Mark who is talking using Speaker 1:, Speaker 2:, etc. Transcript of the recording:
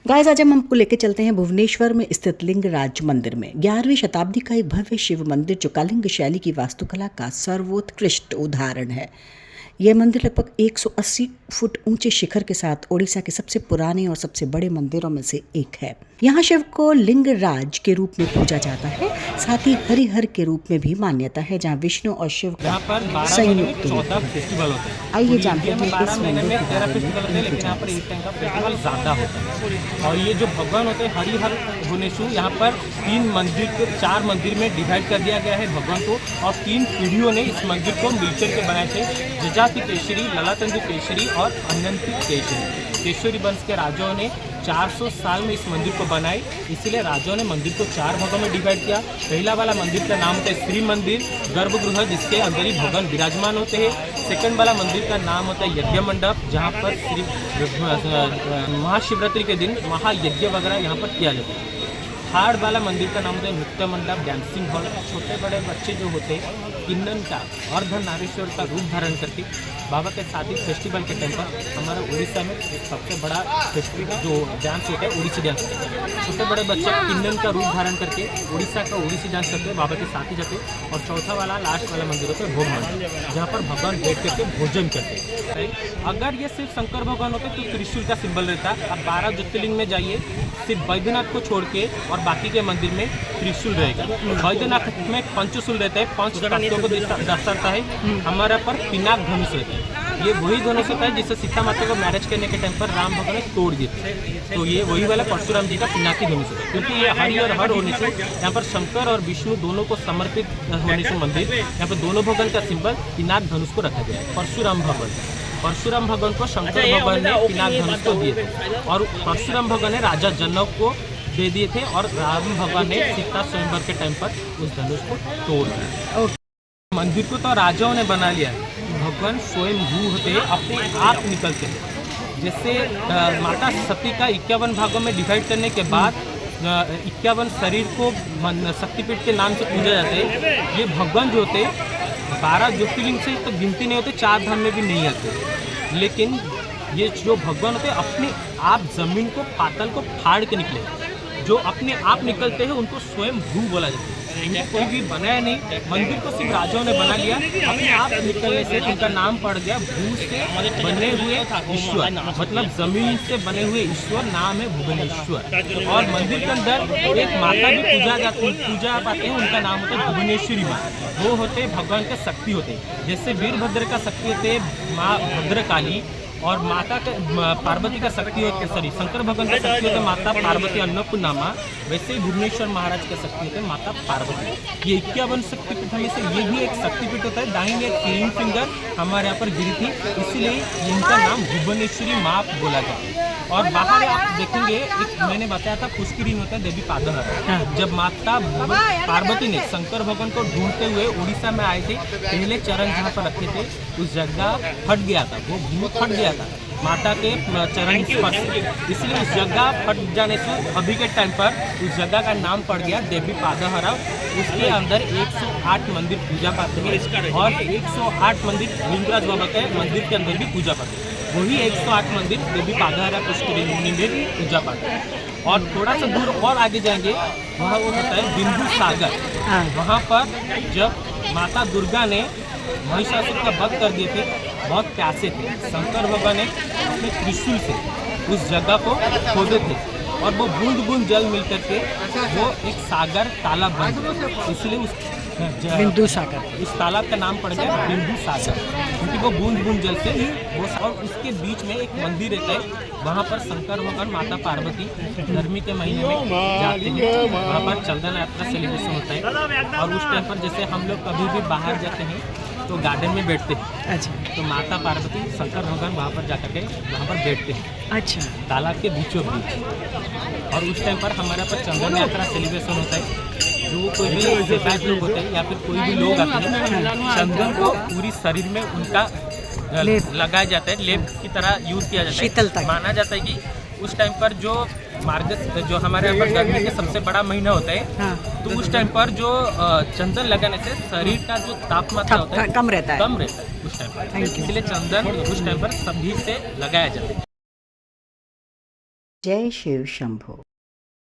Speaker 1: Guys, आज हम आपको लेके चलते हैं भुवनेश्वर में स्थित लिंगराज मंदिर में। 11वीं शताब्दी का एक भव्य शिव मंदिर जो कलिंग शैली की वास्तुकला का सर्वोत्कृष्ट उदाहरण है। यह मंदिर लगभग 180 फुट ऊंचे शिखर के साथ ओडिशा के सबसे पुराने और सबसे बड़े मंदिरों में से एक है। यहाँ शिव को लिंगराज के रूप में पूजा जाता है, साथ ही हरिहर के रूप में भी मान्यता है, जहाँ विष्णु और शिव का संयुक्त रूप है।
Speaker 2: फेस्टिवल होते हैं।
Speaker 1: आइए जानते हैं
Speaker 2: में
Speaker 1: इस
Speaker 2: 12 महीने
Speaker 1: मंदिर
Speaker 2: में
Speaker 1: के
Speaker 2: 13
Speaker 1: बारे में
Speaker 2: फेस्टिवल होते हैं, लेकिन यहाँ पर
Speaker 1: कुछ
Speaker 2: इस टाइम का फेस्टिवल ज़्यादा होता है। और ये जो भगवान होते हैं हरिहर भुवनेश्वर, यहाँ पर 3 मंदिर को 4 मंदिर में डिवाइड कर दिया गया है भगवान को, और 3 पीढ़ियों ने इस मंदिर को मिलकर के बनाए थे। जजाति केशरी, ललातंजु केशरी और अनंती केशरी। केशरी वंश के राजाओं ने 400 साल में इस मंदिर को बनाई, इसीलिए राजाओं ने मंदिर को 4 भागों में डिवाइड किया। पहला वाला मंदिर का नाम होता है श्री मंदिर, गर्भगृह, जिसके अंदर ही भगवान विराजमान होते हैं। सेकंड वाला मंदिर का नाम होता है यज्ञ मंडप, जहाँ पर महाशिवरात्रि के दिन महायज्ञ वगैरह यहाँ पर किया जाता है। थर्ड वाला मंदिर का नाम होता है नृत्य मंडप, डांसिंग हॉल। छोटे बड़े बच्चे जो होते हैं किन्नन का अर्धनारीश्वर का रूप धारण करके बाबा के साथ ही फेस्टिवल के टाइम पर हमारे उड़ीसा में एक सबसे बड़ा फेस्टिवल जो डांस होता है उड़ीसी डांस होता है। छोटे बड़े बच्चे किन्नन का रूप धारण करके उड़ीसा का उड़ीसी डांस करते हैं, बाबा के साथ ही जाते हैं। और चौथा वाला लास्ट वाला मंदिर होता है भोग मंदिर, जहाँ पर भगवान बैठ करके भोजन करते हैं। अगर ये सिर्फ शंकर भगवान होते तो त्रिशूल का सिंबल रहता। अब 12 ज्योतिर्लिंग में जाइए, सिर्फ बैद्यनाथ को छोड़ के और बाकी के मंदिर में त्रिशूल रहेगा। बैद्यनाथ में पंचशूल रहता है, 5 तत्वों को दर्शाता है। हमारा पर पिनाक धनुष रहता है। ये वही धनुष होता है जिससे सीता माता को मैरिज करने के टाइम पर राम भगवान ने तोड़ दिए थे। तो ये वही वाला परशुराम जी का पिनाकी धनुष होता है, क्योंकि ये हरि और हर होने से यहाँ पर शंकर और विष्णु दोनों को समर्पित होने से मंदिर यहाँ पर दोनों भगवान का सिंबल पिनाक धनुष को रखा गया है। परशुराम भगवान को शंकर भगवान ने पिनाक धनुष को दिए थे, और परशुराम भगवान ने राजा जनक को दे दिए थे, और राम भगवान ने सीता स्वयंवर के टाइम पर उस धनुष को तोड़ दिया। मंदिर को तो राजाओं ने बना लिया है, भगवान स्वयं भू होते हैं, अपने आप निकलते हैं। जैसे माता सती का 51 भागों में डिवाइड करने के बाद 51 शरीर को शक्तिपीठ के नाम से पूजा जाते हैं। ये भगवान जो होते 12 ज्योतिर्लिंग से तो गिनती नहीं होते, 4 धाम में भी नहीं आते, लेकिन ये जो भगवान होते हैं अपने आप जमीन को पाताल को फाड़ के निकले, जो अपने आप निकलते हैं उनको स्वयं भू बोला जाता है। कोई भी बनाया नहीं, मंदिर को सिर्फ राजाओं ने बना लिया, अपने आप निकलने से उनका नाम पड़ गया भू से बने हुए ईश्वर, मतलब जमीन से बने हुए ईश्वर नाम है भुवनेश्वर। और मंदिर के अंदर एक माता भी पूजा पाते हैं, उनका नाम होता है भुवनेश्वरी माँ। वो होते भगवान के शक्ति होते, जैसे वीरभद्र का शक्ति होते माँ भद्रकाली, और माता का पार्वती का शक्ति होते, सॉरी शंकर भगवान का शक्ति होते माता पार्वती अन्नपूर्णामा, वैसे ही भुवनेश्वर महाराज का शक्ति होते माता पार्वती। ये 51 शक्तिपीठ में से ये भी एक शक्तिपीठ होता है। दाहिने क्लीन फिंगर हमारे यहाँ पर गिरी थी, इसीलिए इनका नाम भुवनेश्वरी माँ बोला जाता है। और बाहर आप देखेंगे, एक मैंने बताया था पुष्करिणी होता है देवी पादहर। जब माता पार्वती ने शंकर भगवान को ढूंढते हुए उड़ीसा में आए थे, पहले चरण जहाँ पर रखे थे उस जगह फट गया था, वो भूमि फट गया था माता के चरण स्पर्श से, इसलिए उस जगह फट जाने से अभी के टाइम पर उस जगह का नाम पड़ गया देवी पादहरा। उसके अंदर 108 मंदिर पूजा पाते हैं, और 108 मंदिर लिंगराज बाबा के मंदिर के अंदर भी पूजा पाते हैं। वही 108 मंदिर देवी पादहरा पुष्करिणी में पूजा पाते हैं। और थोड़ा सा दूर और आगे जाएंगे, वहाँ वो होता है बिंदु सागर। वहाँ पर जब माता दुर्गा ने महिषासुर का वध कर दिए थे, बहुत प्यासे थे, शंकर भगवान ने अपने त्रिशूल से उस जगह को खोदे थे, और वो बूंद बूंद जल मिलकर के वो एक सागर तालाब बन गया, इसलिए उस
Speaker 1: बिंदु सागर,
Speaker 2: उस तालाब का नाम पड़ गया बिंदु सागर, क्योंकि वो बूंद बूंद जल से वो। और उसके बीच में एक मंदिर रहता है, वहाँ पर शंकर भगवान माता पार्वती गर्मी के महीने में जाते हैं, वहाँ पर चंदन यात्रा सेलिब्रेशन होता है। और उस टाइम पर जैसे हम लोग कभी भी बाहर जाते हैं तो गार्डन में बैठते हैं।
Speaker 1: अच्छा,
Speaker 2: तो माता पार्वती शंकर भगवान वहाँ पर जाकर के वहाँ पर बैठते हैं,
Speaker 1: अच्छा,
Speaker 2: तालाब के बीचों बीच। और उस टाइम पर हमारे पर चंदन यात्रा सेलिब्रेशन होता है। जो कोई भी सेवायत लोग होते हैं या फिर कोई भी लोग आते हैं, चंदन को पूरी शरीर में उनका लगाया जाता है, लेप की तरह यूज किया जाता है। माना जाता है कि उस टाइम पर जो मार्गशीर्ष जो हमारे यहाँ पर गर्मी का सबसे बड़ा महीना होता है, तो उस टाइम पर जो चंदन लगाने से शरीर का जो तापमात्रा होता है
Speaker 1: कम रहता है
Speaker 2: उस टाइम पर, इसलिए चंदन उस टाइम पर सभी से लगाया जाता है।
Speaker 1: जय शिव शंभो।